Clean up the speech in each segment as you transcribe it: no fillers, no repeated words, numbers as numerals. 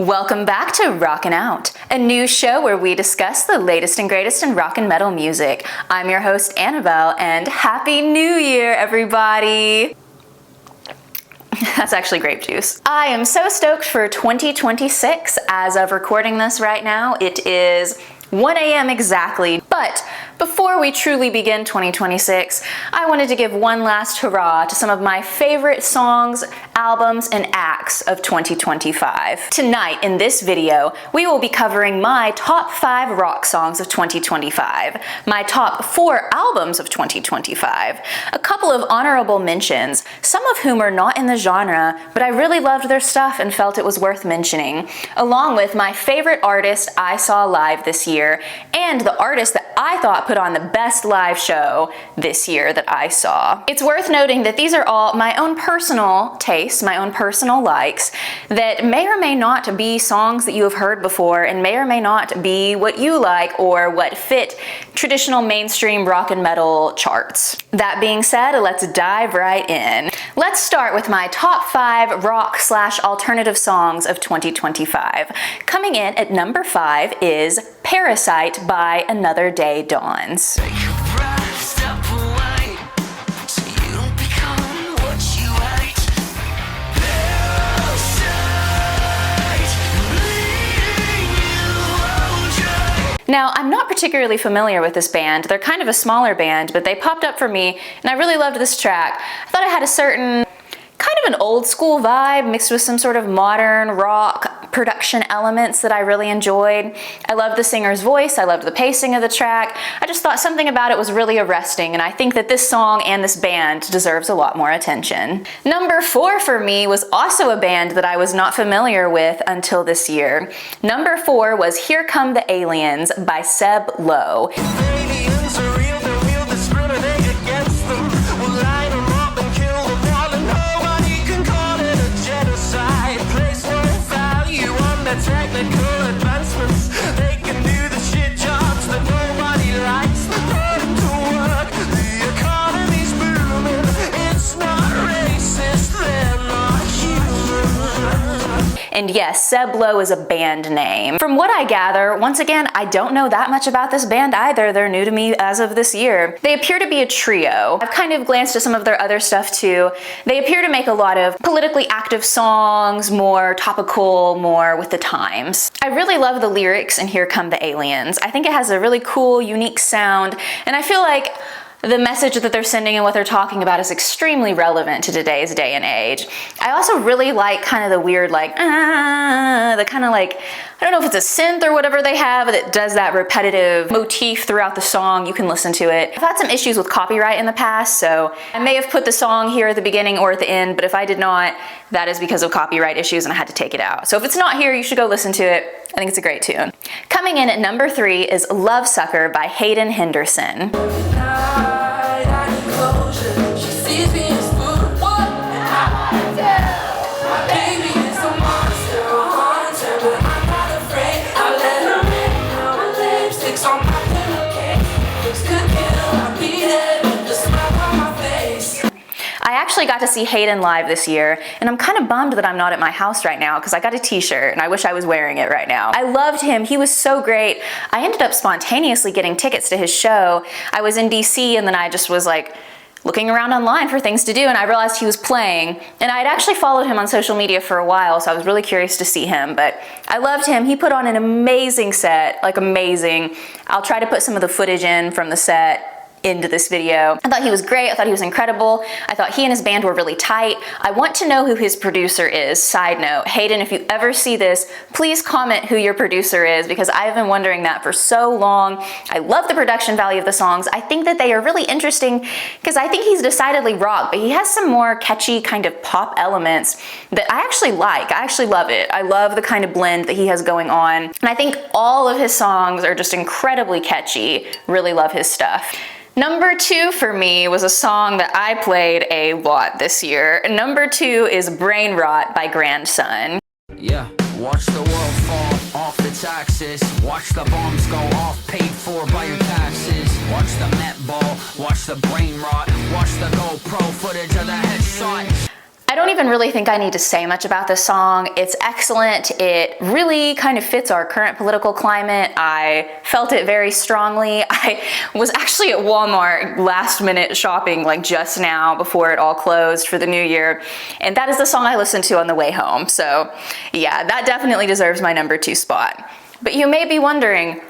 Welcome back to Rockin Out, a new show where we discuss the latest and greatest in rock and metal music. I'm your host, Annabelle, and Happy New Year, everybody! That's actually grape juice. I am so stoked for 2026. As of recording this right now, it is 1 a.m. exactly, but before we truly begin 2026, I wanted to give one last hurrah to some of my favorite songs, albums, and acts of 2025. Tonight, in this video, we will be covering my top 5 rock songs of 2025, my top 4 albums of 2025, a couple of honorable mentions, some of whom are not in the genre, but I really loved their stuff and felt it was worth mentioning, along with my favorite artist I saw live this year, and the artist that I thought put on the best live show this year that I saw. It's worth noting that these are all my own personal tastes, my own personal likes, that may or may not be songs that you have heard before and may or may not be what you like or what fit traditional mainstream rock and metal charts. That being said, let's dive right in. Let's start with my top 5 rock/alternative songs of 2025. Coming in at number 5 is Parasite by Another Day Dawns. Now, I'm not particularly familiar with this band. They're kind of a smaller band, but they popped up for me, and I really loved this track. I thought it had a certain kind of an old school vibe mixed with some sort of modern rock production elements that I really enjoyed. I loved the singer's voice, I loved the pacing of the track. I just thought something about it was really arresting, and I think that this song and this band deserves a lot more attention. Number 4 for me was also a band that I was not familiar with until this year. Number 4 was Here Come the Aliens by Seb Low. Technical advancements, they can do the shit jobs that nobody likes. They put them to work, the economy's booming. It's not racist, they're not human. And yes, Seb Low is a band name. From what I gather, once again, I don't know that much about this band either. They're new to me as of this year. They appear to be a trio. I've kind of glanced at some of their other stuff too. They appear to make a lot of politically active songs, more topical, more with the times. I really love the lyrics in Here Come the Aliens. I think it has a really cool, unique sound, and I feel like the message that they're sending and what they're talking about is extremely relevant to today's day and age. I also really like kind of the weird the kind of like, I don't know if it's a synth or whatever they have that does that repetitive motif throughout the song. You can listen to it. I've had some issues with copyright in the past, so I may have put the song here at the beginning or at the end, but if I did not, that is because of copyright issues and I had to take it out. So if it's not here, you should go listen to it. I think it's a great tune. Coming in at number 3 is Love Sucker by Hayden Henderson. I actually got to see Hayden live this year, and I'm kind of bummed that I'm not at my house right now because I got a t-shirt and I wish I was wearing it right now. I loved him. He was so great. I ended up spontaneously getting tickets to his show. I was in DC and then I just was like looking around online for things to do, and I realized he was playing, and I'd actually followed him on social media for a while, so I was really curious to see him, but I loved him. He put on an amazing set, like amazing. I'll try to put some of the footage in from the set into this video. I thought he was great. I thought he was incredible. I thought he and his band were really tight. I want to know who his producer is. Side note, Hayden, if you ever see this, please comment who your producer is because I've been wondering that for so long. I love the production value of the songs. I think that they are really interesting because I think he's decidedly rock, but he has some more catchy kind of pop elements that I actually like. I actually love it. I love the kind of blend that he has going on. And I think all of his songs are just incredibly catchy. Really love his stuff. Number 2 for me was a song that I played a lot this year. Number 2 is Brain Rot by Grandson. Yeah, watch the world fall off its axis. Watch the bombs go off, paid for by your taxes. Watch the Met Ball, watch the brain rot. Watch the GoPro footage of the headshot. I don't even really think I need to say much about this song. It's excellent. It really kind of fits our current political climate. I felt it very strongly. I was actually at Walmart last minute shopping like just now before it all closed for the new year, and that is the song I listened to on the way home. So yeah, that definitely deserves my number 2 spot. But you may be wondering,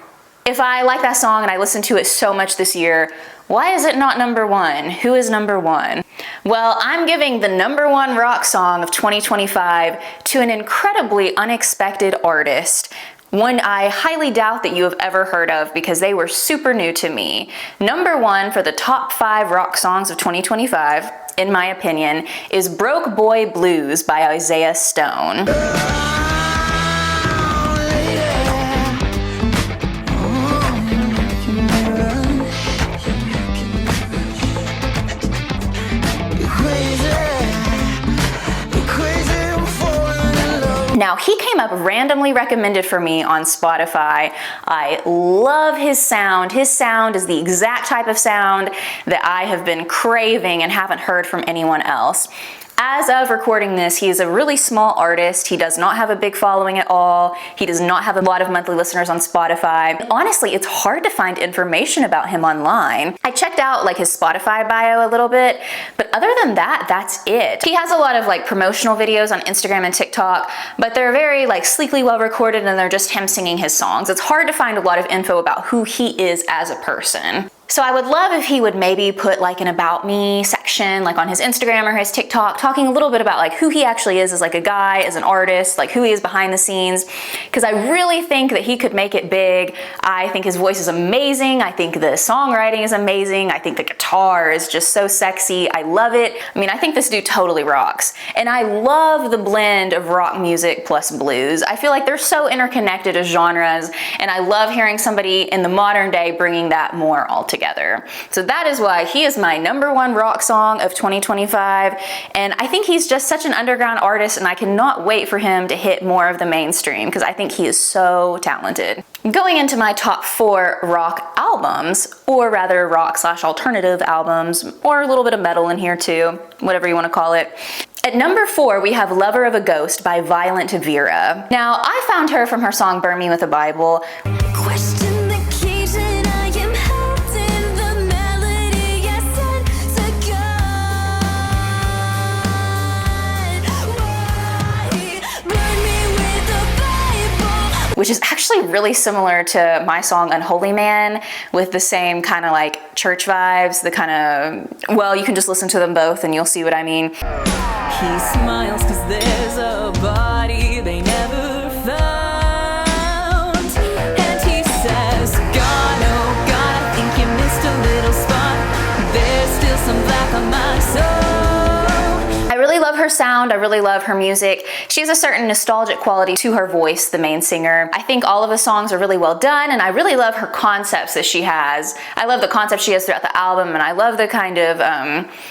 if I like that song and I listened to it so much this year, why is it not number 1? Who is number 1? Well, I'm giving the number 1 rock song of 2025 to an incredibly unexpected artist, one I highly doubt that you have ever heard of because they were super new to me. Number 1 for the top 5 rock songs of 2025, in my opinion, is Broke Boy Blues by Isaiah Stone. Now, he came up randomly recommended for me on Spotify. I love his sound. His sound is the exact type of sound that I have been craving and haven't heard from anyone else. As of recording this, he is a really small artist. He does not have a big following at all. He does not have a lot of monthly listeners on Spotify. Honestly, it's hard to find information about him online. I checked out like his Spotify bio a little bit, but other than that, that's it. He has a lot of like promotional videos on Instagram and TikTok, but they're very like sleekly well recorded and they're just him singing his songs. It's hard to find a lot of info about who he is as a person. So I would love if he would maybe put like an about me section like on his Instagram or his TikTok, talking a little bit about like who he actually is as like a guy, as an artist, like who he is behind the scenes, because I really think that he could make it big. I think his voice is amazing. I think the songwriting is amazing. I think the guitar is just so sexy. I love it. I mean, I think this dude totally rocks. And I love the blend of rock music plus blues. I feel like they're so interconnected as genres, and I love hearing somebody in the modern day bringing that more all together. So that is why he is my number 1 rock song of 2025, and I think he's just such an underground artist, and I cannot wait for him to hit more of the mainstream because I think he is so talented. Going into my top 4 rock albums, or rather rock/alternative albums, or a little bit of metal in here too, whatever you want to call it. At number 4, we have Lover of a Ghost by Violent Vera. Now, I found her from her song Burn Me With a Bible. Question the keys and I am held in the melody I sent to God. Why burn me with a Bible? Which is actually really similar to my song Unholy Man, with the same kind of like church vibes, the kind of, well, you can just listen to them both and you'll see what I mean. He smiles 'cause there's a body they never found. And he says, God, oh God, I think you missed a little spot. There's still some black on my soul. I really love her sound. I really love her music. She has a certain nostalgic quality to her voice, the main singer. I think all of the songs are really well done, and I really love her concepts that she has. I love the concepts she has throughout the album, and I love the kind of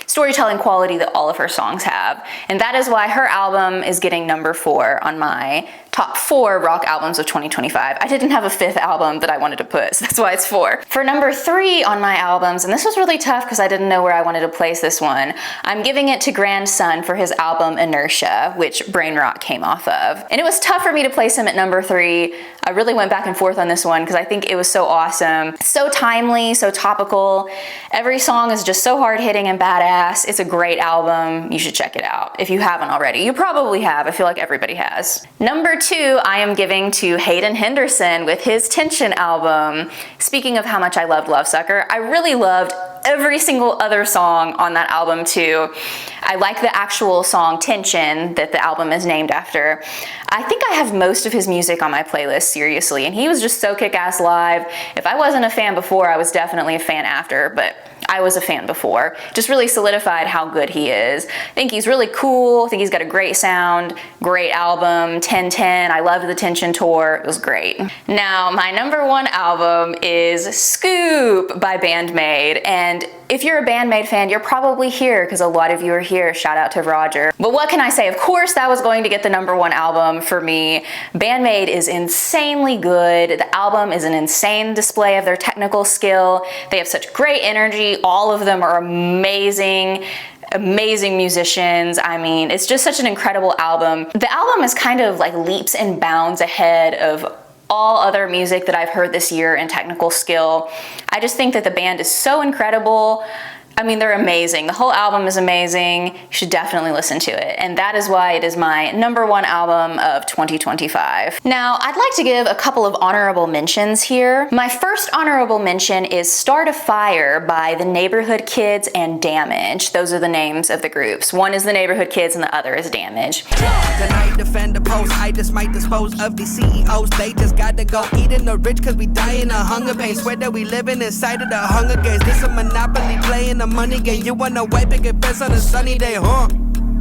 storytelling quality that all of her songs have. And that is why her album is getting number 4 on my top 4 rock albums of 2025. I didn't have a 5th album that I wanted to put, so that's why it's 4. For number 3 on my albums, and this was really tough because I didn't know where I wanted to place this one, I'm giving it to Grandson for his album Inertia, which Brain Rot came off of. And it was tough for me to place him at number 3. I really went back and forth on this one because I think it was so awesome. So timely, so topical. Every song is just so hard-hitting and badass. It's a great album. You should check it out if you haven't already. You probably have. I feel like everybody has. Number 2, I am giving to Hayden Henderson with his Tension album. Speaking of how much I loved Lovesucker, I really loved every single other song on that album too. I like the actual song Tension that the album is named after. I think I have most of his music on my playlist, seriously, and he was just so kick-ass live. If I wasn't a fan before, I was definitely a fan after, but I was a fan before. Just really solidified how good he is. I think he's really cool. I think he's got a great sound, great album, 1010. I loved the Tension tour. It was great. Now, my number 1 album is Scoop by Bandmade, and if you're a Bandmade fan, you're probably here because a lot of you are here. Shout out to Roger. But what can I say? Of course, that was going to get the number 1 album for me. Bandmade is insanely good. The album is an insane display of their technical skill. They have such great energy. All of them are amazing. amazing musicians. I mean, it's just such an incredible album. The album is kind of like leaps and bounds ahead of all other music that I've heard this year in technical skill. I just think that the band is so incredible. I mean, they're amazing. The whole album is amazing. You should definitely listen to it. And that is why it is my #1 album of 2025. Now, I'd like to give a couple of honorable mentions here. My first honorable mention is Start a Fire by the Neighborhood Kids and Damage. Those are the names of the groups. One is the Neighborhood Kids and the other is Damage. Tonight, defend the post. I just might dispose of the CEOs. They just got to go eating the rich cause we dying of hunger pain. Swear that we living inside of the Hunger Games. This a monopoly playing the money game. You wanna wipe it, get best on a sunny day, huh?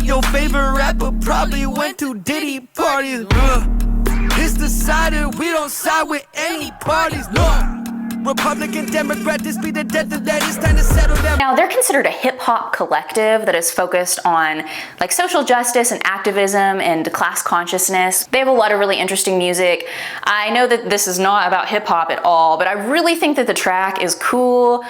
Your favorite rapper probably went to Diddy parties. It's decided we don't side with any parties, no. Republican, Democrat, this be the death of that. It's time to settle down. Now, they're considered a hip-hop collective that is focused on like social justice and activism and class consciousness. They have a lot of really interesting music. I know that this is not about hip-hop at all, but I really think that the track is cool.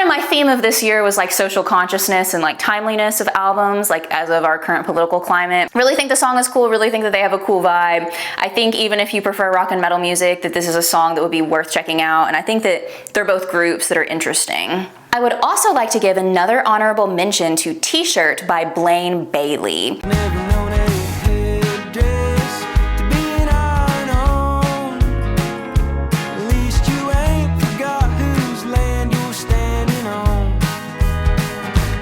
My theme of this year was like social consciousness and like timeliness of albums, like as of our current political climate. Really think the song is cool, really think that they have a cool vibe. I think even if you prefer rock and metal music, that this is a song that would be worth checking out, and I think that they're both groups that are interesting. I would also like to give another honorable mention to T-Shirt by Blaine Bailey. Never known a headdress to be an iron on. At least you ain't forgot whose land you're standing on.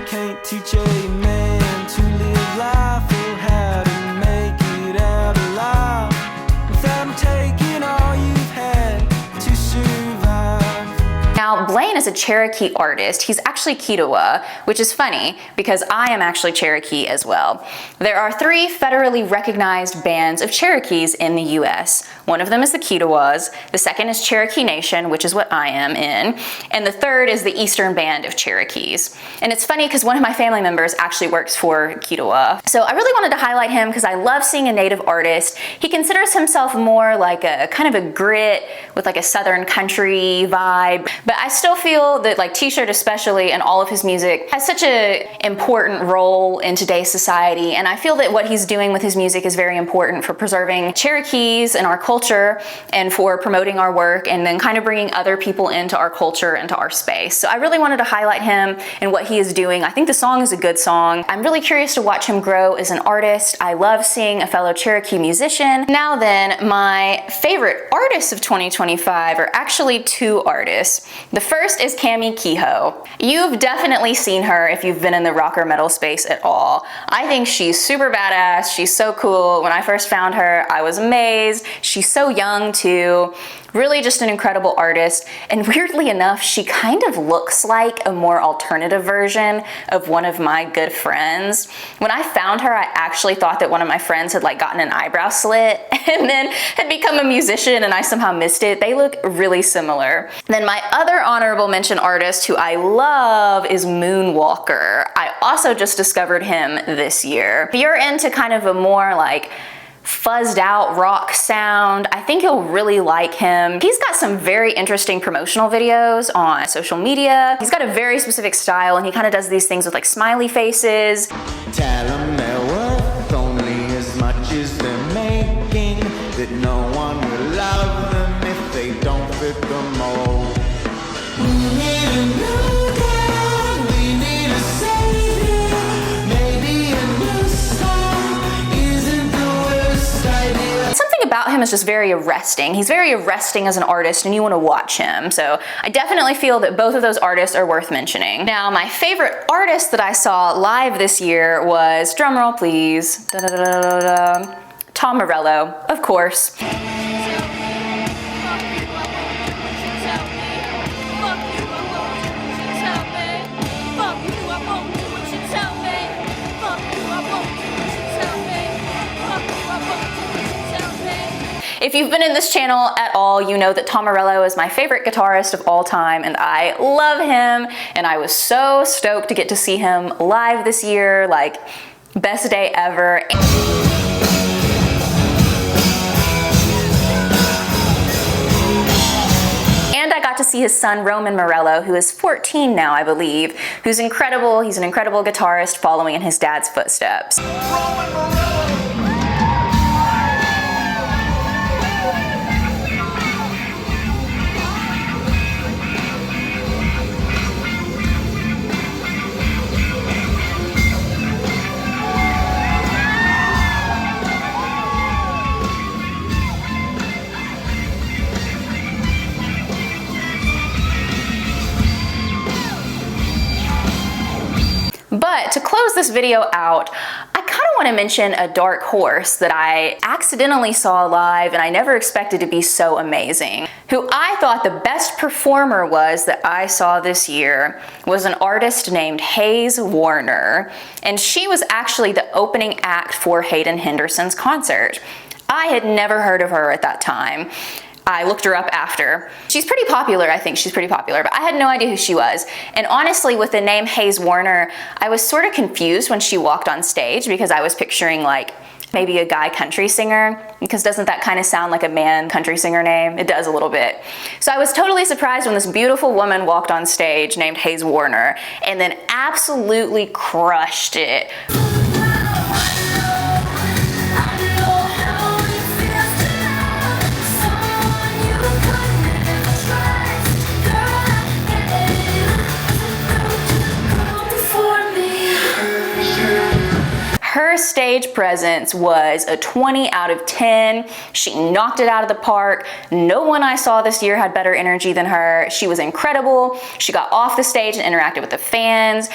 Can't teach a man to live life or how to make it out alive without taking all you've had to survive. Now, Blaine is a Cherokee artist. He's actually Kiowa, which is funny because I am actually Cherokee as well. There are 3 federally recognized bands of Cherokees in the US. One of them is the Kiowas, the second is Cherokee Nation, which is what I am in, and the third is the Eastern Band of Cherokees. And it's funny because one of my family members actually works for Kiowa. So I really wanted to highlight him because I love seeing a native artist. He considers himself more like a kind of a grit with like a southern country vibe, but I still feel that like T-Shirt especially and all of his music has such an important role in today's society, and I feel that what he's doing with his music is very important for preserving Cherokees and our culture and for promoting our work and then kind of bringing other people into our culture and to our space. So I really wanted to highlight him and what he is doing. I think the song is a good song. I'm really curious to watch him grow as an artist. I love seeing a fellow Cherokee musician. Now then, my favorite artists of 2025 are actually 2 artists. The first is Cami Kehoe. You've definitely seen her if you've been in the rock or metal space at all. I think she's super badass. She's so cool. When I first found her, I was amazed. She's so young too. Really just an incredible artist, and weirdly enough, she kind of looks like a more alternative version of one of my good friends. When I found her, I actually thought that one of my friends had like gotten an eyebrow slit and then had become a musician and I somehow missed it. They look really similar. Then my other honorable mention artist who I love is Moonwalker. I also just discovered him this year. If you're into kind of a more like fuzzed out rock sound, I think you'll really like him. He's got some very interesting promotional videos on social media. He's got a very specific style and he kind of does these things with like smiley faces. Tell them they're worth only as much as they're making, that no one will love them if they don't fit the mold. We need a new God, we need a savior, maybe a new song isn't the worst idea. Something about him is just very arresting. He's very arresting as an artist and you want to watch him. So I definitely feel that both of those artists are worth mentioning. Now, my favorite artist that I saw live this year was, drumroll please, Tom Morello, of course. If you've been in this channel at all, you know that Tom Morello is my favorite guitarist of all time and I love him, and I was so stoked to get to see him live this year, like best day ever. And I got to see his son Roman Morello, who is 14 now, I believe, who's incredible. He's an incredible guitarist following in his dad's footsteps. But to close this video out, I kind of want to mention a dark horse that I accidentally saw live and I never expected to be so amazing. Who I thought the best performer was that I saw this year was an artist named Hayes Warner, and she was actually the opening act for Hayden Henderson's concert. I had never heard of her at that time. I looked her up after. She's pretty popular, I think she's pretty popular, but I had no idea who she was. And honestly, with the name Hayes Warner, I was sort of confused when she walked on stage because I was picturing like maybe a guy country singer, because doesn't that kind of sound like a man country singer name? It does a little bit. So I was totally surprised when this beautiful woman walked on stage named Hayes Warner and then absolutely crushed it. Her stage presence was a 20 out of 10. She knocked it out of the park. No one I saw this year had better energy than her. She was incredible. She got off the stage and interacted with the fans.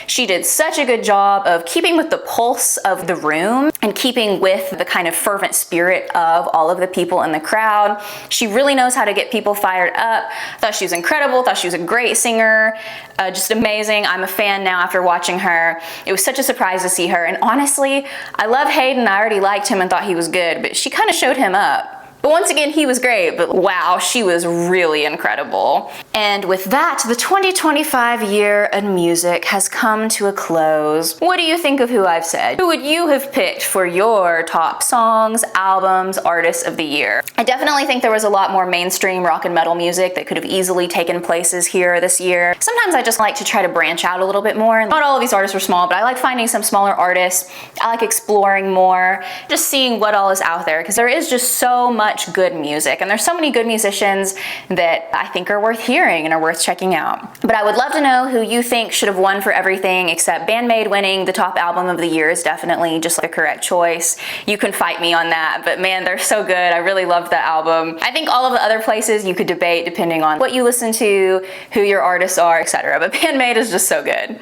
She did such a good job of keeping with the pulse of the room and keeping with the kind of fervent spirit of all of the people in the crowd. She really knows how to get people fired up. Thought she was incredible, thought she was a great singer, just amazing. I'm a fan now after watching her. It was such a surprise to see her. And honestly, I love Hayden. I already liked him and thought he was good, but she kind of showed him up. But once again, he was great, but wow, she was really incredible. And with that, the 2025 year in music has come to a close. What do you think of who I've said? Who would you have picked for your top songs, albums, artists of the year? I definitely think there was a lot more mainstream rock and metal music that could have easily taken places here this year. Sometimes I just like to try to branch out a little bit more. Not all of these artists were small, but I like finding some smaller artists. I like exploring more, just seeing what all is out there, because there is just so much good music, and there's so many good musicians that I think are worth hearing and are worth checking out. But I would love to know who you think should have won for everything, except Bandmade winning the top album of the year is definitely just the correct choice. You can fight me on that, but man, they're so good. I really loved that album. I think all of the other places you could debate depending on what you listen to, who your artists are, etc. But Bandmade is just so good.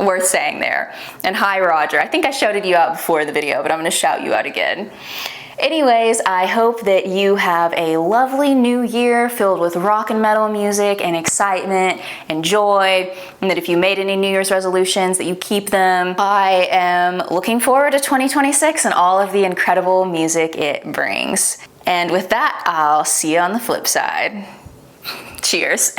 Worth saying there. And hi, Roger. I think I shouted you out before the video, but I'm going to shout you out again. Anyways, I hope that you have a lovely new year filled with rock and metal music and excitement and joy, and that if you made any New Year's resolutions, that you keep them. I am looking forward to 2026 and all of the incredible music it brings. And with that, I'll see you on the flip side. Cheers.